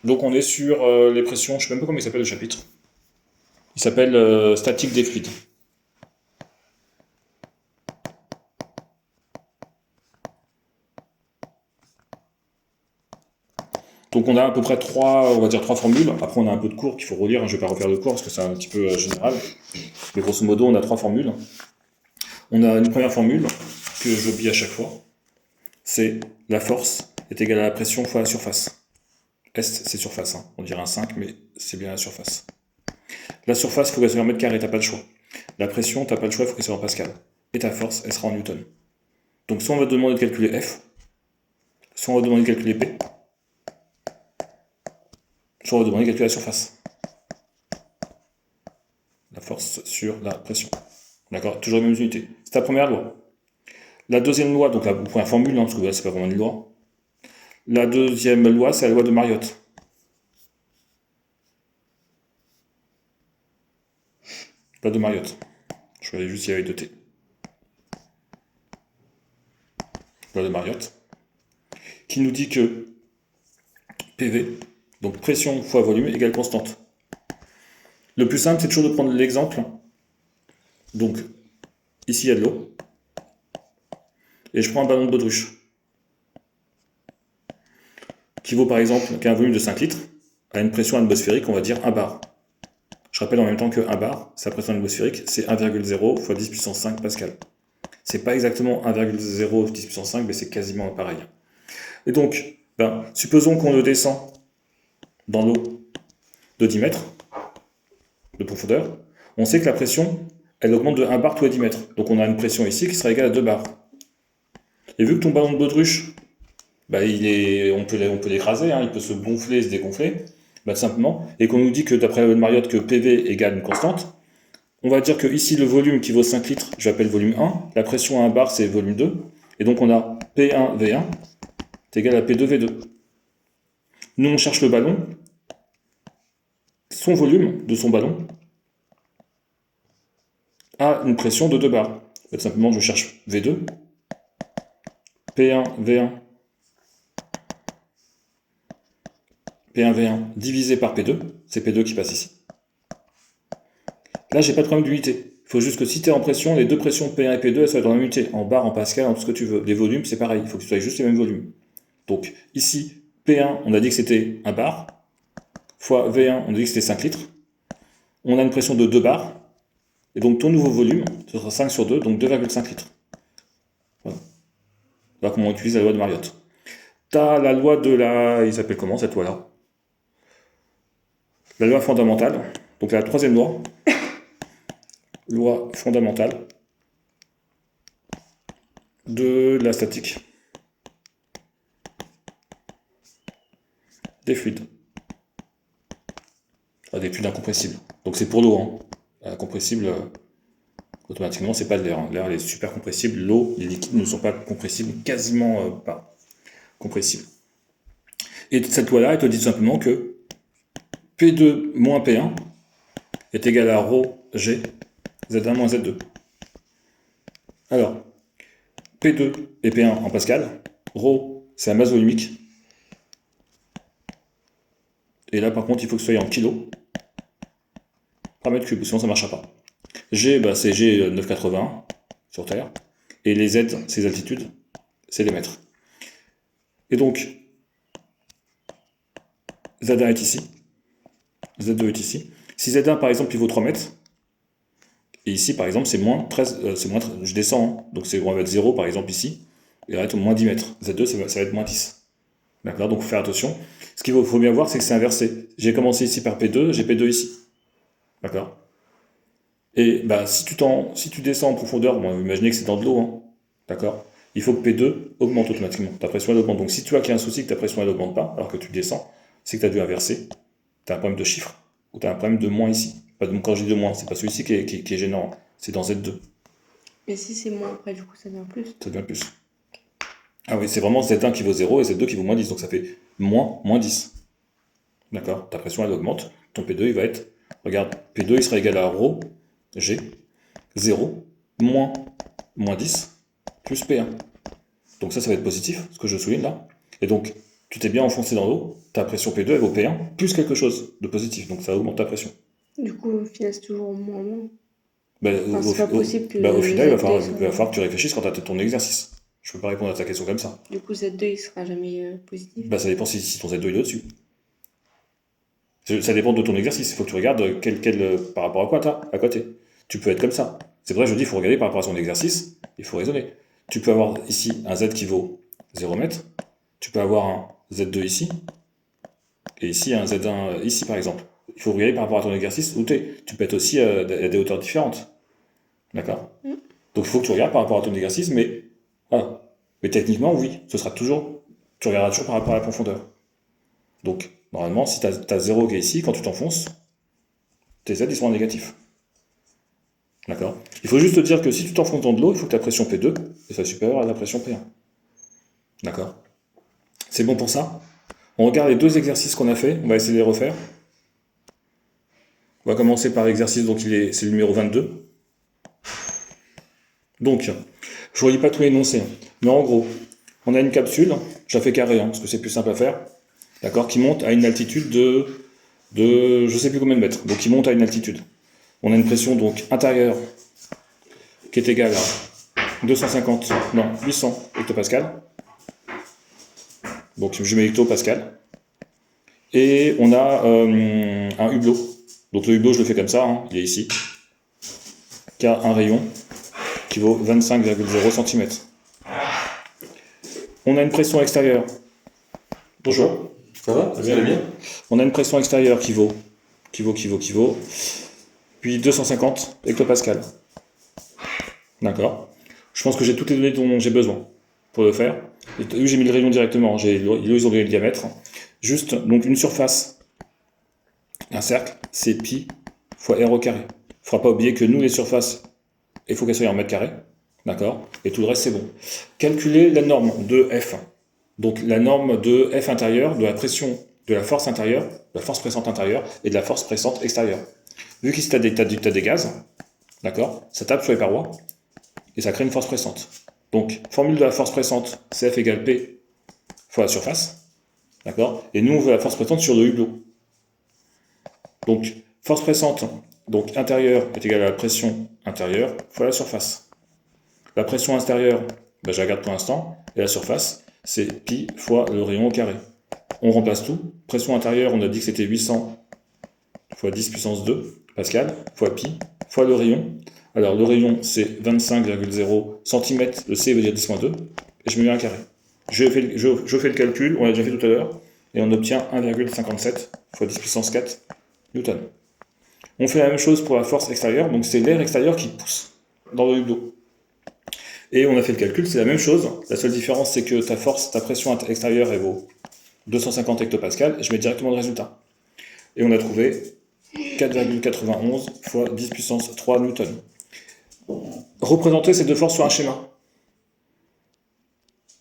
Donc on est sur les pressions, je sais même pas comment il s'appelle le chapitre. Il s'appelle statique des fluides. Donc on a à peu près trois, on va dire trois formules. Après on a un peu de cours qu'il faut relire, hein. Je vais pas refaire le cours parce que c'est un petit peu général. Mais grosso modo on a trois formules. On a une première formule que j'oublie à chaque fois. C'est la force est égale à la pression fois la surface. Est, c'est surface, hein. On dirait un 5, mais c'est bien la surface. La surface, il faut qu'elle soit en mètre carré, t'as pas le choix. La pression, t'as pas le choix, il faut qu'elle soit en pascal. Et ta force, elle sera en newton. Donc soit on va te demander de calculer F, soit on va te demander de calculer P, soit on va te demander de calculer la surface. La force sur la pression. D'accord? Toujours les mêmes unités. C'est ta première loi. La deuxième loi, donc la première formule, hein, parce que là c'est pas vraiment une loi. La deuxième loi, c'est la loi de Mariotte. Loi de Mariotte. Je vais aller juste y avec 2T. Loi de Mariotte. Qui nous dit que PV, donc pression fois volume, égale constante. Le plus simple, c'est toujours de prendre l'exemple. Donc, ici, il y a de l'eau. Et je prends un ballon de baudruche. Qui vaut par exemple, qui a un volume de 5 litres, à une pression atmosphérique, on va dire 1 bar. Je rappelle en même temps que 1 bar, sa pression atmosphérique, c'est 1,0 fois 10 puissance 5 pascal. C'est pas exactement 1,0 10 puissance 5, mais c'est quasiment pareil. Et donc, supposons qu'on le descend dans l'eau de 10 mètres de profondeur. On sait que la pression, elle augmente de 1 bar tous les 10 mètres. Donc on a une pression ici qui sera égale à 2 bars. Et vu que ton ballon de baudruche, on peut l'écraser, hein, il peut se gonfler et se dégonfler, simplement, et qu'on nous dit que d'après Mariotte que PV égale une constante, on va dire que ici le volume qui vaut 5 litres, je l'appelle volume 1, la pression à 1 bar c'est volume 2, et donc on a P1V1 est égal à P2V2. Nous on cherche le ballon, son volume de son ballon a une pression de 2 bars. Simplement je cherche V2, P1V1 P1V1 divisé par P2, c'est P2 qui passe ici. Là, j'ai pas de problème d'unité. Il faut juste que si tu es en pression, les deux pressions P1 et P2, elles soient dans la même unité, en bar, en pascal, en tout ce que tu veux. Les volumes, c'est pareil, il faut que ce soit juste les mêmes volumes. Donc, ici, P1, on a dit que c'était 1 bar, fois V1, on a dit que c'était 5 litres. On a une pression de 2 bars, et donc ton nouveau volume, ce sera 5 sur 2, donc 2,5 litres. Voilà. Voilà comment on utilise la loi de Mariotte. Tu as la loi de la... Il s'appelle comment cette loi-là? La loi fondamentale, donc la troisième loi fondamentale de la statique des fluides. Des fluides incompressibles. Donc c'est pour l'eau, hein. Compressible, automatiquement, c'est pas de l'air, hein. L'air, est super compressible. L'eau, les liquides ne sont pas compressibles, quasiment pas compressibles. Et cette loi-là, elle te dit tout simplement que P2 moins P1 est égal à ρ G Z1 moins Z2. Alors, P2 et P1 en pascal, ρ, c'est la masse volumique. Et là, par contre, il faut que ce soit en kilos par mètre cube, sinon ça ne marchera pas. G, c'est G 980 sur Terre. Et les Z, ces altitudes, c'est les mètres. Et donc, Z1 est ici. Z2 est ici. Si Z1, par exemple, il vaut 3 mètres, et ici, par exemple, c'est moins 13, je descends, hein. Donc on va être 0, par exemple, ici, et là, moins 10 mètres. Z2, ça va être moins 10. D'accord? Donc, il faut faire attention. Ce qu'il faut bien voir, c'est que c'est inversé. J'ai commencé ici par P2, j'ai P2 ici. D'accord? Et si tu descends en profondeur, imaginez que c'est dans de l'eau, hein. D'accord? Il faut que P2 augmente automatiquement. Ta pression elle augmente. Donc si tu vois qu'il y a un souci que ta pression elle augmente pas, alors que tu descends, c'est que tu as dû inverser. Tu as un problème de chiffre. Ou tu as un problème de moins ici. Donc quand je dis de moins, c'est pas celui-ci qui est gênant. C'est dans Z2. Mais si c'est moins après, du coup, ça devient plus. Ça devient plus. Ah oui, c'est vraiment Z1 qui vaut 0 et Z2 qui vaut moins 10. Donc ça fait moins 10. D'accord? Ta pression elle augmente. Ton P2 il va être, regarde, P2 il sera égal à ρ, G, 0, moins 10, plus P1. Donc ça va être positif, ce que je souligne là. Et donc, tu t'es bien enfoncé dans l'eau, ta pression P2 elle vaut P1 plus quelque chose de positif, donc ça augmente ta pression. Du coup, au final, c'est toujours moins. Bah, Enfin, c'est pas possible que au final, il va Z2 falloir que tu réfléchisses quand tu as ton exercice. Je peux pas répondre à ta question comme ça. Du coup, Z2, il sera jamais positif. Bah, ça dépend si ton Z2 il est au-dessus. Ça dépend de ton exercice. Il faut que tu regardes par rapport à quoi t'as à côté. Tu peux être comme ça. C'est pour ça que je dis il faut regarder par rapport à son exercice, il faut raisonner. Tu peux avoir ici un Z qui vaut 0 m. Tu peux avoir un Z2 ici. Et ici un Z1 ici par exemple. Il faut regarder par rapport à ton exercice où tu es. Tu peux être aussi à des hauteurs différentes. D'accord. Donc il faut que tu regardes par rapport à ton exercice, mais voilà. Mais techniquement, oui, ce sera toujours. Tu regarderas toujours par rapport à la profondeur. Donc, normalement, si tu as 0 qui est ici, quand tu t'enfonces, tes Z ils seront en négatif. D'accord. Il faut juste te dire que si tu t'enfonces dans de l'eau, il faut que ta pression P2 soit supérieure à la pression P1. D'accord. C'est bon pour ça? On regarde les deux exercices qu'on a fait, on va essayer de les refaire. On va commencer par l'exercice, donc c'est le numéro 22. Donc, je ne relis pas tout l'énoncé, mais en gros, on a une capsule, je la fais carré, parce que c'est plus simple à faire, d'accord, qui monte à une altitude de je ne sais plus combien de mètres, donc qui monte à une altitude. On a une pression donc intérieure qui est égale à 800 hectopascal. Donc je mets hectopascal. Et on a un hublot. Donc le hublot, je le fais comme ça, il est ici, qui a un rayon qui vaut 25,0 cm. On a une pression extérieure. Bonjour. Ça va? Vous allez bien? On a une pression extérieure qui vaut, puis 250 hectopascal. D'accord. Je pense que j'ai toutes les données dont j'ai besoin pour le faire. J'ai mis le rayon directement, ils ont donné le diamètre. Juste, donc une surface, un cercle, c'est pi fois r au carré. Il ne faudra pas oublier que nous, les surfaces, il faut qu'elles soient en mètres carrés. D'accord. Et tout le reste, c'est bon. Calculer la norme de F. Donc la norme de F intérieur, de la pression, de la force intérieure, de la force pressante intérieure et de la force pressante extérieure. Vu qu'ici tu as des gaz, d'accord, ça tape sur les parois et ça crée une force pressante. Donc, formule de la force pressante, CF égale P fois la surface, d'accord, et nous on veut la force pressante sur le hublot. Donc, force pressante, donc intérieure est égale à la pression intérieure fois la surface. La pression extérieure, je la garde pour l'instant, et la surface, c'est pi fois le rayon au carré. On remplace tout. Pression intérieure, on a dit que c'était 800 fois 10 puissance 2 pascal, fois pi, fois le rayon. Alors le rayon, c'est 25,0 cm, le C veut dire 10-2, et je me mets un carré. Je fais le calcul, on l'a déjà fait tout à l'heure, et on obtient 1,57 fois 10 puissance 4 newton. On fait la même chose pour la force extérieure, donc c'est l'air extérieur qui pousse dans le hublot. Et on a fait le calcul, c'est la même chose. La seule différence, c'est que ta pression extérieure, elle vaut 250 hectopascal, et je mets directement le résultat. Et on a trouvé 4,91 fois 10 puissance 3 newton. Représenter ces deux forces sur un schéma.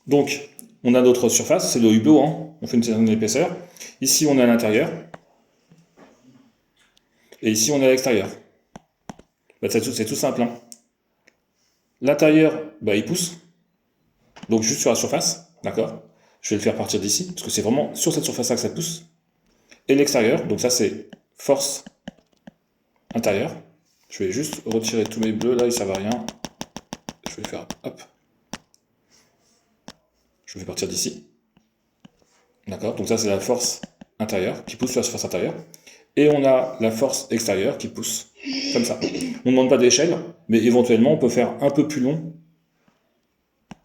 Donc, on a notre surface, c'est le hublot, on fait une certaine épaisseur. Ici, on est à l'intérieur. Et ici, on est à l'extérieur. C'est tout simple. L'intérieur, il pousse. Donc, juste sur la surface, d'accord. Je vais le faire partir d'ici, parce que c'est vraiment sur cette surface-là que ça pousse. Et l'extérieur, donc ça, c'est force intérieure. Je vais juste retirer tous mes bleus, là, ils ne servent à rien. Je vais faire, hop. Je vais partir d'ici. D'accord. Donc ça, c'est la force intérieure qui pousse sur la surface intérieure. Et on a la force extérieure qui pousse comme ça. On ne demande pas d'échelle, mais éventuellement, on peut faire un peu plus long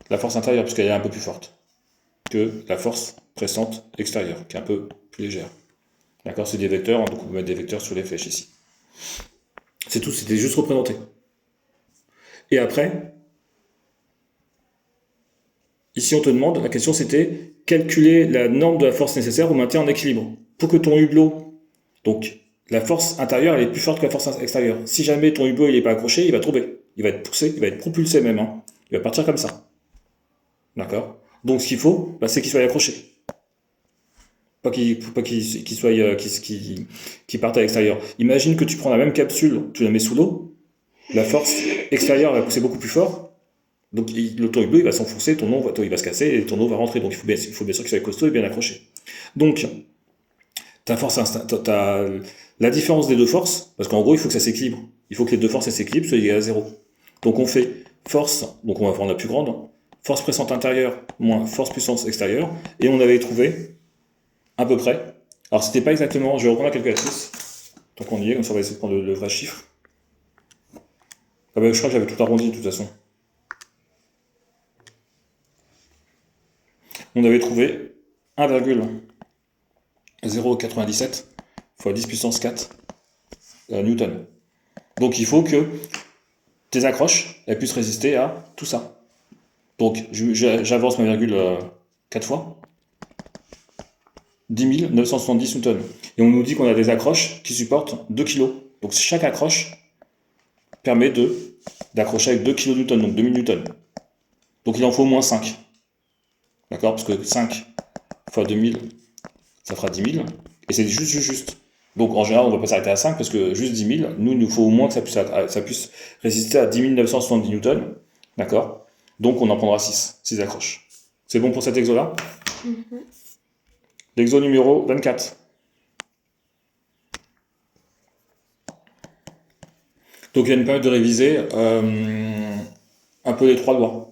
la force intérieure, parce qu'elle est un peu plus forte que la force pressante extérieure, qui est un peu plus légère. D'accord. C'est des vecteurs, donc on peut mettre des vecteurs sur les flèches ici. C'est tout, c'était juste représenté. Et après, ici on te demande, la question c'était calculer la norme de la force nécessaire au maintien en équilibre. Pour que ton hublot, donc la force intérieure, elle est plus forte que la force extérieure. Si jamais ton hublot il n'est pas accroché, il va tomber. Il va être poussé, il va être propulsé même. Il va partir comme ça. D'accord. Donc ce qu'il faut, c'est qu'il soit accroché. Pas qu'il parte à l'extérieur. Imagine que tu prends la même capsule, tu la mets sous l'eau, la force extérieure va pousser beaucoup plus fort, donc ton hublot il va s'enfoncer, ton eau il va se casser et ton eau va rentrer. Donc il faut bien sûr qu'il soit costaud et bien accroché. Donc t'as la différence des deux forces, parce qu'en gros, il faut que ça s'équilibre. Il faut que les deux forces s'équilibrent, soit égales à 0. Donc on fait force, donc on va prendre la plus grande, force pressante intérieure moins force puissance extérieure, et on avait trouvé à peu près. Alors c'était pas exactement, je vais reprendre la calculatrice, tant qu'on y est, comme ça on va essayer de prendre le vrai chiffre. Ah bah, je crois que j'avais tout arrondi de toute façon. On avait trouvé 1,097 fois 10 puissance 4 newton. Donc il faut que tes accroches elles puissent résister à tout ça. Donc j'avance ma virgule 4 fois. 10 970 newtons. Et on nous dit qu'on a des accroches qui supportent 2 kg. Donc chaque accroche permet d'accrocher avec 2 kN, donc 2000 newtons. Donc il en faut au moins 5. D'accord? Parce que 5 fois 2000, ça fera 10 000. Et c'est juste. Donc en général, on ne va pas s'arrêter à 5 parce que juste 10 000, nous, il nous faut au moins que ça puisse résister à 10 970 newtons. D'accord? Donc on en prendra 6 accroches. C'est bon pour cet exo-là? L'exo numéro 24. Donc il y a une période de réviser un peu les 3 lois.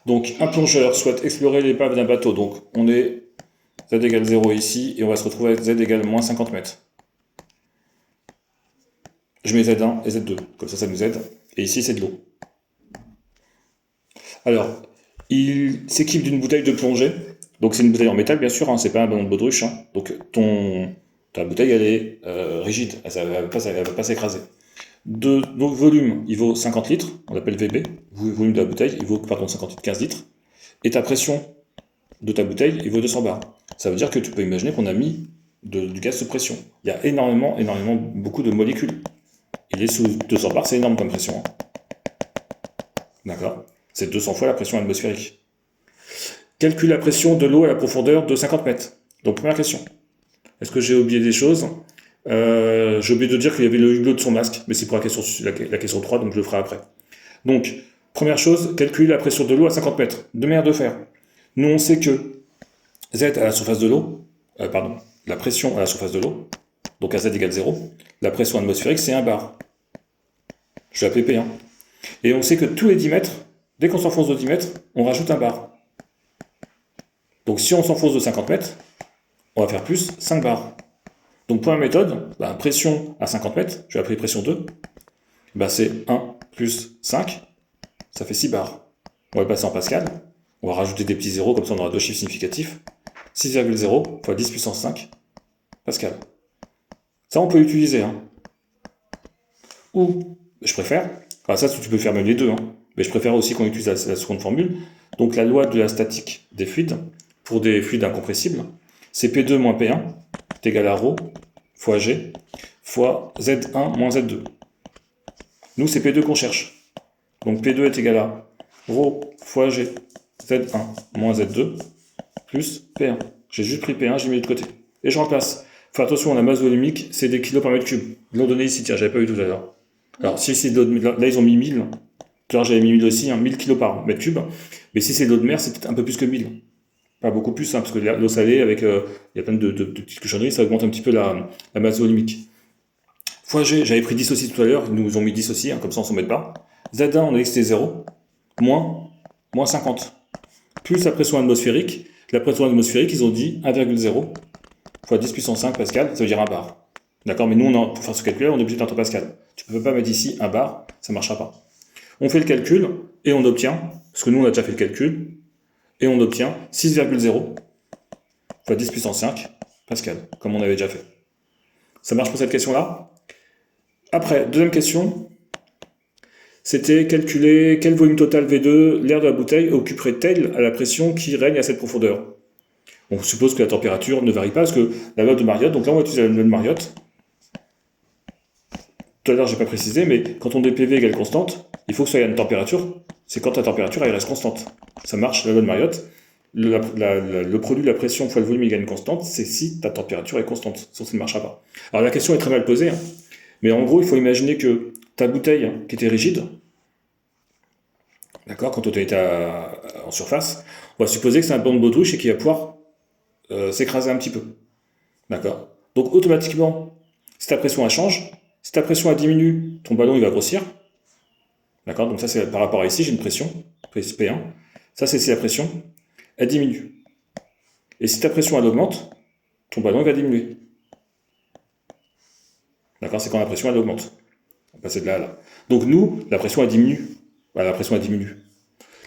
Donc un plongeur souhaite explorer l'épave d'un bateau. Donc on est z égale 0 ici et on va se retrouver avec z égale moins 50 mètres. Je mets Z1 et Z2, comme ça nous aide. Et ici c'est de l'eau. Alors, il s'équipe d'une bouteille de plongée. Donc c'est une bouteille en métal bien sûr, hein, c'est pas un ballon de baudruche. Hein. Donc ta bouteille elle est rigide, elle va pas s'écraser. Donc volume, il vaut 50 litres, on l'appelle VB, volume de la bouteille, il vaut 50 litres, 15 litres. Et ta pression de ta bouteille, il vaut 200 bars. Ça veut dire que tu peux imaginer qu'on a mis du gaz sous pression. Il y a énormément, beaucoup de molécules. Il est sous 200 bars, c'est énorme comme pression. Hein. D'accord? C'est 200 fois la pression atmosphérique. Calcule la pression de l'eau à la profondeur de 50 mètres. Donc première question. Est-ce que j'ai oublié des choses? J'ai oublié de dire qu'il y avait le hublot de son masque, mais c'est pour la question 3, donc je le ferai après. Donc, première chose, calculer la pression de l'eau à 50 mètres. Deux manières de faire. Nous, on sait que Z à la surface de l'eau, la pression à la surface de l'eau, donc à Z égale 0, la pression atmosphérique, c'est 1 bar. Je vais appeler P1. Et on sait que tous les 10 mètres, dès qu'on s'enfonce de 10 mètres, on rajoute 1 bar. Donc si on s'enfonce de 50 mètres, on va faire plus 5 bars. Donc pour la méthode, pression à 50 mètres, je vais appeler pression 2, c'est 1 plus 5, ça fait 6 bars. On va le passer en pascal, on va rajouter des petits zéros, comme ça on aura deux chiffres significatifs. 6,0 fois 10 puissance 5 pascal. Ça on peut l'utiliser. Hein. Ou, je préfère, ça tu peux faire même les deux, hein, mais je préfère aussi qu'on utilise la seconde formule. Donc la loi de la statique des fluides, pour des fluides incompressibles, c'est P2 moins P1 est égal à ρ fois G fois Z1 moins Z2. Nous, c'est P2 qu'on cherche. Donc P2 est égal à ρ fois G Z1 moins Z2 plus P1. J'ai juste pris P1, j'ai mis de côté. Et je remplace. Faut faire attention, la masse volumique, c'est des kilos par mètre cube. Ils l'ont donné ici, tiens, j'avais pas eu tout à l'heure. Alors, si c'est de l'eau là, ils ont mis 1000. Tout à l'heure, j'avais mis 1000 aussi, 1000 kilos par mètre cube. Mais si c'est de l'eau de mer, c'est peut-être un peu plus que 1000. Pas beaucoup plus, parce que l'eau salée, avec il y a plein de petites cochonneries, ça augmente un petit peu la masse volumique. Fois G, j'avais pris 10 aussi tout à l'heure, ils nous ont mis 10 aussi, comme ça on s'en met pas. Z1, on a dit que c'était 0, moins 50. Plus la pression atmosphérique. La pression atmosphérique, ils ont dit 1,0 fois 10 puissance 5 pascal, ça veut dire 1 bar. D'accord, mais nous, pour faire ce calcul-là, on est obligé d'être en pascal. Tu peux pas mettre ici 1 bar, ça marchera pas. On fait le calcul, et on obtient, parce que nous on a déjà fait le calcul, et on obtient 6,0 fois 10 puissance 5 pascal, comme on avait déjà fait. Ça marche pour cette question-là? Après, deuxième question, c'était calculer quel volume total V2 l'air de la bouteille occuperait-elle à la pression qui règne à cette profondeur. On suppose que la température ne varie pas, parce que la loi de Mariotte, donc là on va utiliser la loi de Mariotte. Tout à l'heure, j'ai pas précisé, mais quand on dit PV égale constante, il faut que ça ait une température, c'est quand la température elle reste constante. Ça marche, la loi de Mariotte. Le produit de la pression fois le volume égale une constante, c'est si ta température est constante, sinon ça ne marchera pas. Alors la question est très mal posée, hein, mais en gros, il faut imaginer que ta bouteille qui était rigide, d'accord, quand tu était en surface, on va supposer que c'est un ballon de baudruche et qu'il va pouvoir s'écraser un petit peu. D'accord. Donc automatiquement, si ta pression elle change, si ta pression elle diminue, ton ballon il va grossir. D'accord? Donc ça c'est par rapport à ici, j'ai une pression, P1. Ça c'est si la pression, elle diminue. Et si ta pression elle augmente, ton ballon il va diminuer. D'accord? C'est quand la pression elle augmente. On va passer de là à là. Donc nous, la pression elle diminue. Voilà, la pression elle diminue.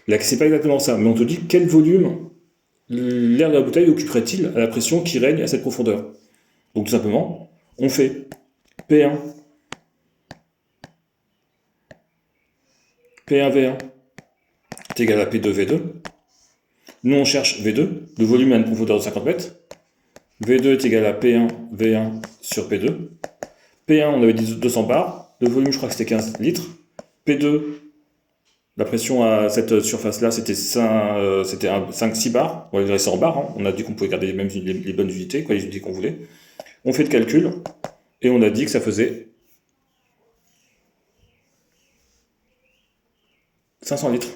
Là, c'est pas exactement ça, mais on te dit quel volume l'air de la bouteille occuperait-il à la pression qui règne à cette profondeur. Donc tout simplement, on fait P1, P1V1 est égal à P2V2. Nous on cherche V2, le volume à une profondeur de 50 mètres. V2 est égal à P1V1 sur P2. P1 on avait dit 200 bars, le volume je crois que c'était 15 litres. P2, la pression à cette surface-là, c'était 5-6 bars. On va laisser en bars. Hein. On a dit qu'on pouvait garder même les bonnes unités, les unités qu'on voulait. On fait le calcul et on a dit que ça faisait 500 litres.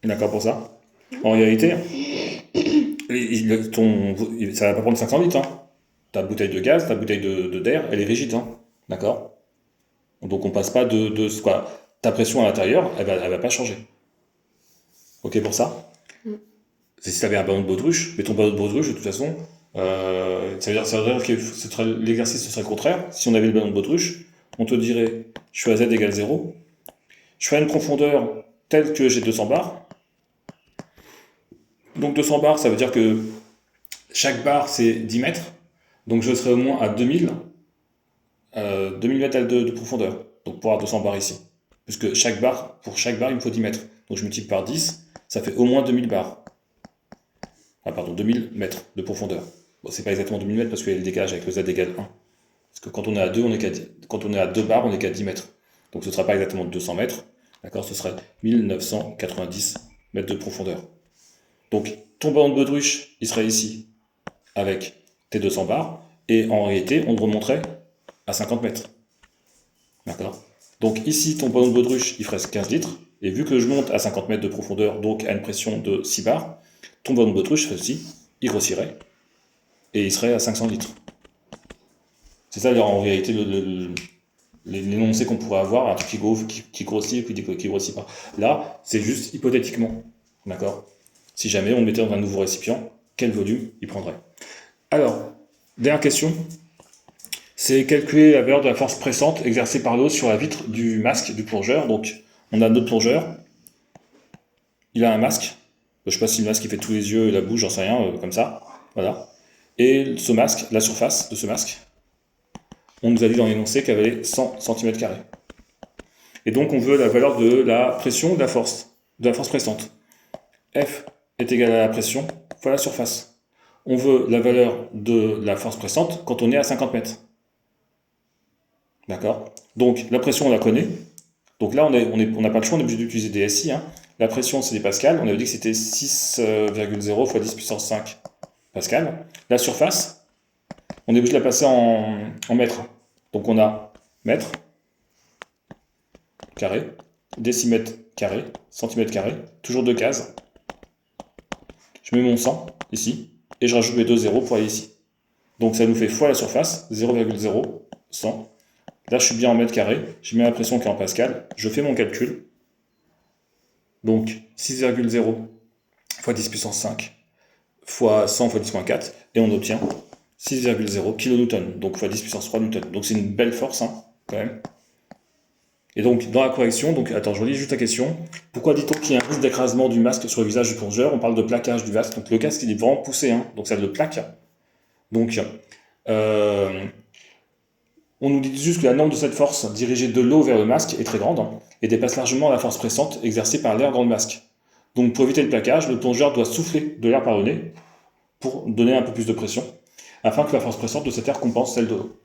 D'accord pour ça? En réalité, ça va pas prendre 500 litres. Hein. Ta bouteille de gaz, ta bouteille d'air, elle est rigide. Hein. D'accord? Donc on passe pas de quoi. Ta pression à l'intérieur, elle va pas changer. Ok pour ça? C'est si tu avais un ballon de baudruche, mais ton ballon de baudruche, de toute façon, ça veut dire que l'exercice ce serait le contraire. Si on avait le ballon de baudruche, on te dirait, je suis à Z égale 0, je fais une profondeur telle que j'ai 200 bars. Donc 200 bars, ça veut dire que chaque barre c'est 10 mètres, donc je serai au moins à 2000 mètres de profondeur, donc pour avoir 200 bars ici. Puisque pour chaque barre, il me faut 10 mètres. Donc je multiplie par 10, ça fait au moins 2000 bars. Ah, pardon, 2000 mètres de profondeur. Bon, c'est pas exactement 2000 mètres parce qu'il y a le décalage avec le Z égale 1. Parce que quand on est à 2, quand on est à 2 bars, on est qu'à 10 mètres. Donc ce ne sera pas exactement 200 mètres. D'accord? Ce serait 1990 mètres de profondeur. Donc ton ballon de baudruche, il serait ici avec tes 200 bars. Et en réalité, on le remonterait à 50 mètres. D'accord? Donc ici, ton ballon de baudruche, il ferait 15 litres. Et vu que je monte à 50 mètres de profondeur, donc à une pression de 6 bars, ton ballon de baudruche, ceci, il grossirait. Et il serait à 500 litres. C'est ça, en réalité, l'énoncé qu'on pourrait avoir, un truc qui grossit et qui grossit pas. Là, c'est juste hypothétiquement. D'accord? Si jamais on le mettait dans un nouveau récipient, quel volume il prendrait? Alors, dernière question. C'est calculer la valeur de la force pressante exercée par l'eau sur la vitre du masque du plongeur. Donc, on a notre plongeur. Il a un masque. Je sais pas si le masque il fait tous les yeux et la bouche, j'en sais rien, comme ça. Voilà. Et ce masque, la surface de ce masque, on nous a dit dans l'énoncé qu'elle valait 100 cm². Et donc on veut la valeur de la pression de la force pressante. F est égal à la pression fois la surface. On veut la valeur de la force pressante quand on est à 50 mètres. D'accord? Donc la pression on la connaît. Donc là on n'a pas le choix, on est obligé d'utiliser des SI. Hein. La pression c'est des pascals, on avait dit que c'était 6,0 fois 10 puissance 5 pascal. La surface, on est obligé de la passer en mètres. Donc on a mètre carré, décimètre carré, centimètre carré, toujours deux cases. Je mets mon 100 ici, et je rajoute mes deux zéros pour aller ici. Donc ça nous fait fois la surface, 0,0, 100. Là je suis bien en mètre carré, je mets la pression qui est en pascal, je fais mon calcul. Donc 6,0 fois 10 puissance 5 fois 100 fois 10-4, et on obtient 6,0 kN, donc fois 10 puissance 3 Newton. Donc c'est une belle force, hein, quand même. Et donc, dans la correction, attends, je relis juste la question. Pourquoi dit-on qu'il y a un risque d'écrasement du masque sur le visage du plongeur? On parle de plaquage du masque. Donc le casque, il est vraiment poussé, hein, donc ça le plaque. Donc, on nous dit juste que la norme de cette force dirigée de l'eau vers le masque est très grande, hein, et dépasse largement la force pressante exercée par l'air dans le masque. Donc pour éviter le plaquage, le plongeur doit souffler de l'air par le nez pour donner un peu plus de pression, afin que la force pressante de cet air compense celle de l'eau.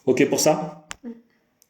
Ok pour ça?